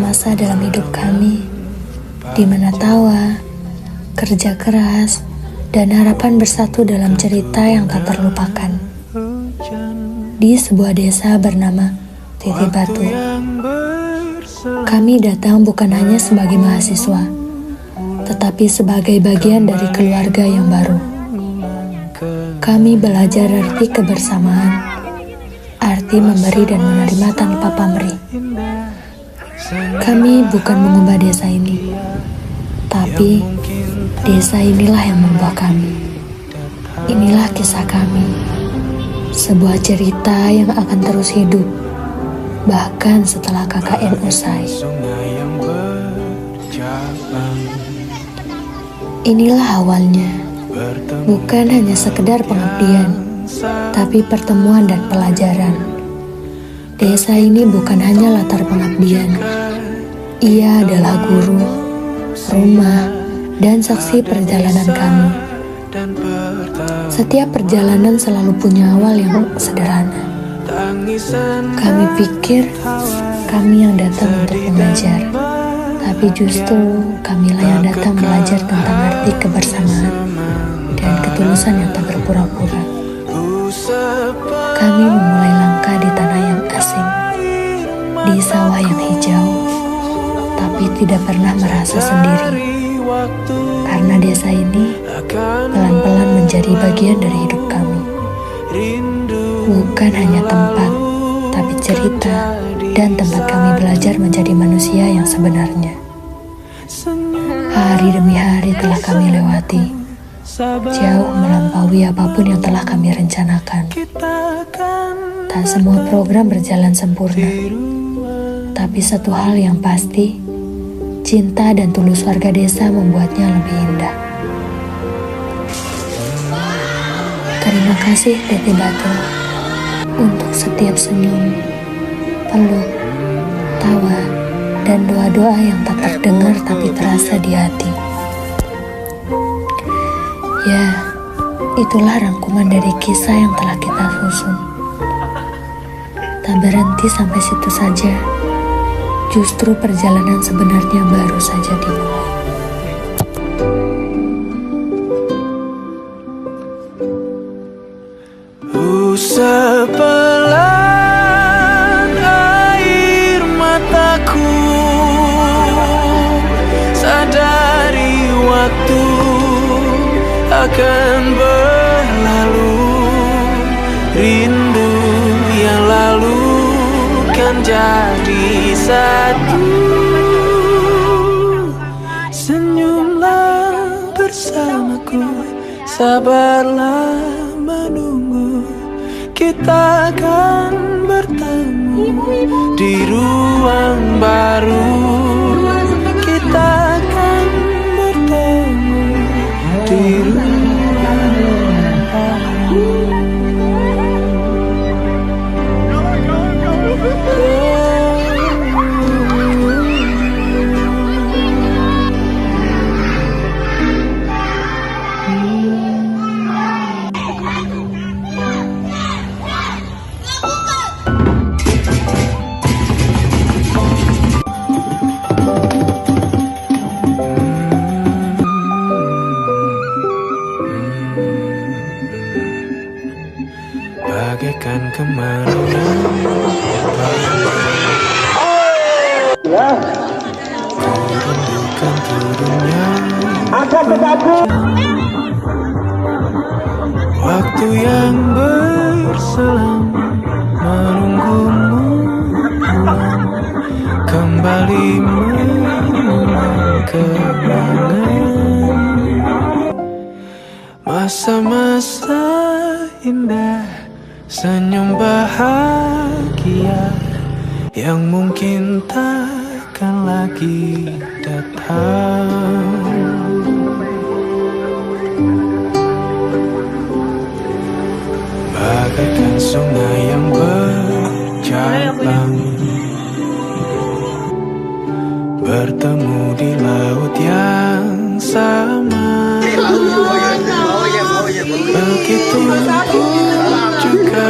masa dalam hidup kami di mana tawa, kerja keras, dan harapan bersatu dalam cerita yang tak terlupakan. Di sebuah desa bernama Titik Batu, kami datang bukan hanya sebagai mahasiswa, tetapi sebagai bagian dari keluarga yang baru. Kami belajar arti kebersamaan, arti memberi dan menerima tanpa pamrih. Kami bukan mengubah desa ini, tapi desa inilah yang membuat kami. Inilah kisah kami, sebuah cerita yang akan terus hidup, bahkan setelah KKN usai. Inilah awalnya, bukan hanya sekedar pengabdian, tapi pertemuan dan pelajaran. Desa ini bukan hanya latar pengabdian, ia adalah guru, rumah, dan saksi perjalanan kami. Setiap perjalanan selalu punya awal yang sederhana. Kami pikir kami yang datang untuk mengajar, tapi justru kamilah yang datang belajar tentang arti kebersamaan dan ketulusan yang tak berpura-pura. Kami memulai langkah di tanah yang asing, di sawah yang hijau, tapi tidak pernah merasa sendiri. Karena desa ini pelan-pelan menjadi bagian dari hidup kami. Bukan hanya tempat, tapi cerita dan tempat kami belajar menjadi manusia yang sebenarnya. Hari demi hari telah kami lewati, jauh melampaui apapun yang telah kami rencanakan. Tak semua program berjalan sempurna, tapi satu hal yang pasti, cinta dan tulus warga desa membuatnya lebih indah. Terima kasih Titik Batu untuk setiap senyum, peluk, tawa, dan doa-doa yang tak terdengar tapi terasa di hati. Ya, itulah rangkuman dari kisah yang telah kita susun. Tak berhenti sampai situ saja. Justru perjalanan sebenarnya baru saja dimulai. Sepelan air mataku, sadari waktu akan berlalu. Rindu yang lalu kan jadi satu. Senyumlah bersamaku, sabarlah menunggu. Kita akan bertemu di ruang baru. Kita akan bertemu di ruang baru. Bagaikan kemarau yang rindukan turunnya waktu yang berselang, menunggumu pulang kembali mengulang kenangan masa-masa indah, senyum bahagia yang mungkin takkan lagi datang. Bagaikan sungai yang berjalan, bertemu di laut yang sama. Begitu juga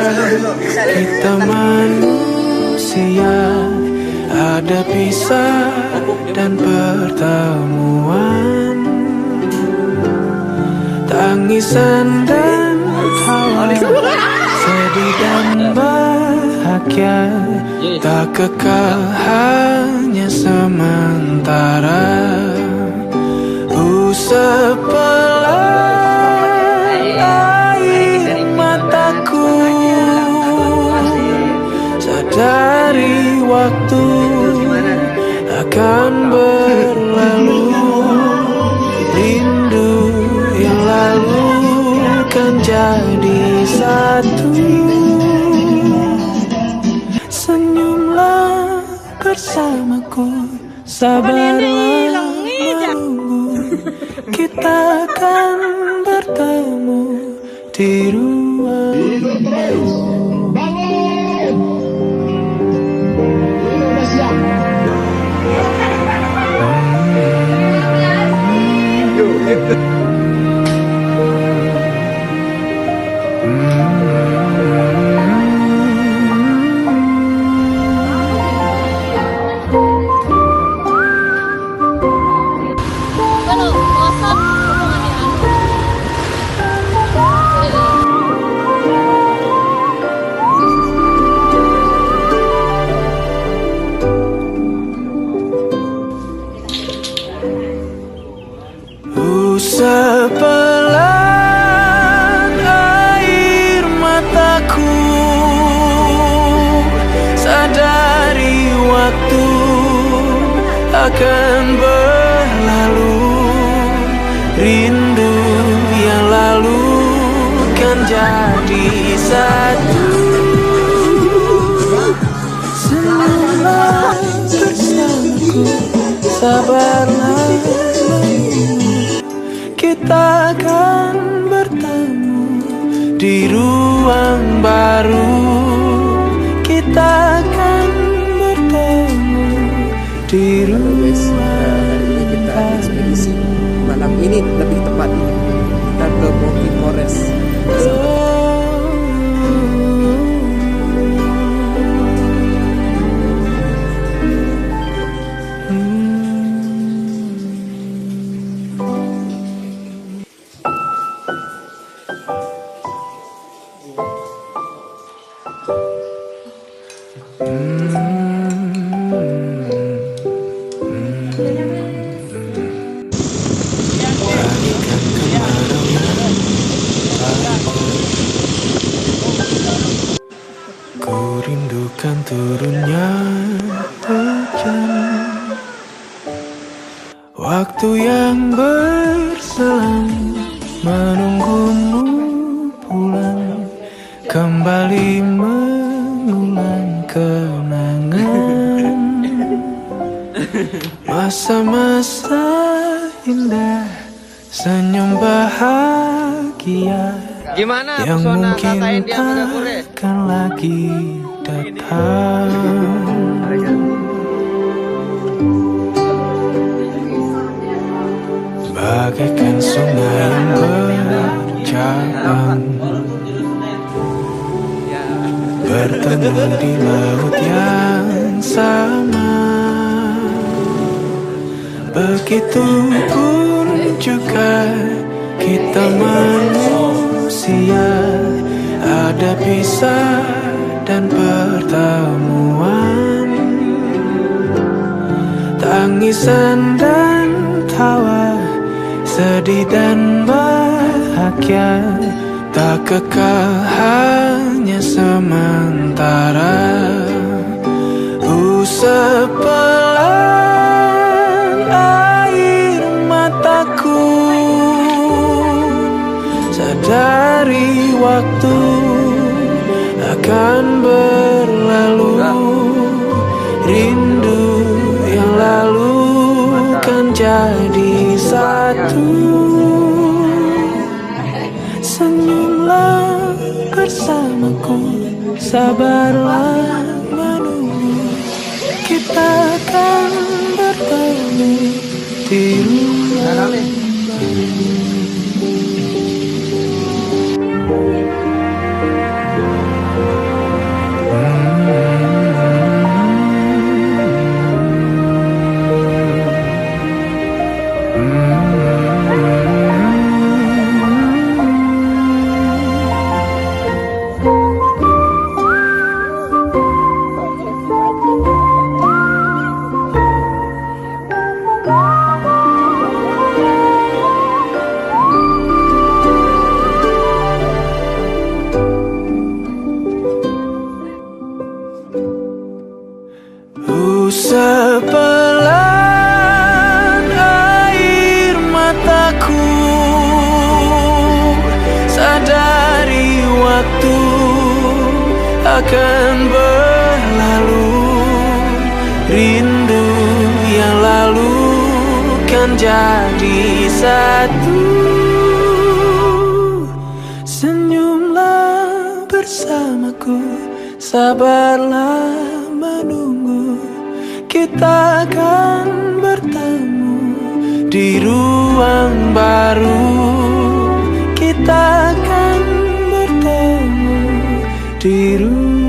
kita manusia, ada pisah dan pertemuan, tangisan dan tawa, sedih dan bahagia, tak kekal hanya sementara. Usap pelan air mataku, sadari waktu akan berlalu. Rindu yang lalu kan jadi satu. Senyumlah bersamaku, sabarlah menunggu. Kita akan bertemu di ruang baru. Usap pelan air mataku, sadari waktu akan berlalu. Rindu yang lalu kan jadi satu. Senyumlah bersamaku, sabarlah menunggu. Kita akan bertemu di ruang baru. Kita akan bertemu di ruang baru. Malam ini lebih tepat kita ke Monkey Forest. Ku rindukan turunnya hujan, waktu yang berselang, menunggumu pulang, kembali mengulang kenangan. Masa-masa indah, senyum bahagia, Gimana yang pesona mungkin katain dia Megakure? takkan lagi datang. Bagaikan sungai yang bercabang, bertemu di laut yang sama. Begitupun juga kita manusia, ada pisah dan pertemuan, tangisan dan tawa, sedih dan bahagia, tak kekal hanya sementara. Usap pelan air mataku, sadari waktu akan berlalu. Rindu yang lalu kan jadi satu. Senyumlah bersamaku, sabarlah menunggu. Kita akan bertemu di ruang baru. akan berlalu. Rindu yang lalu kan jadi satu. Senyumlah bersamaku, sabarlah menunggu. Kita akan bertemu di ruang baru. Kita akan bertemu di ruang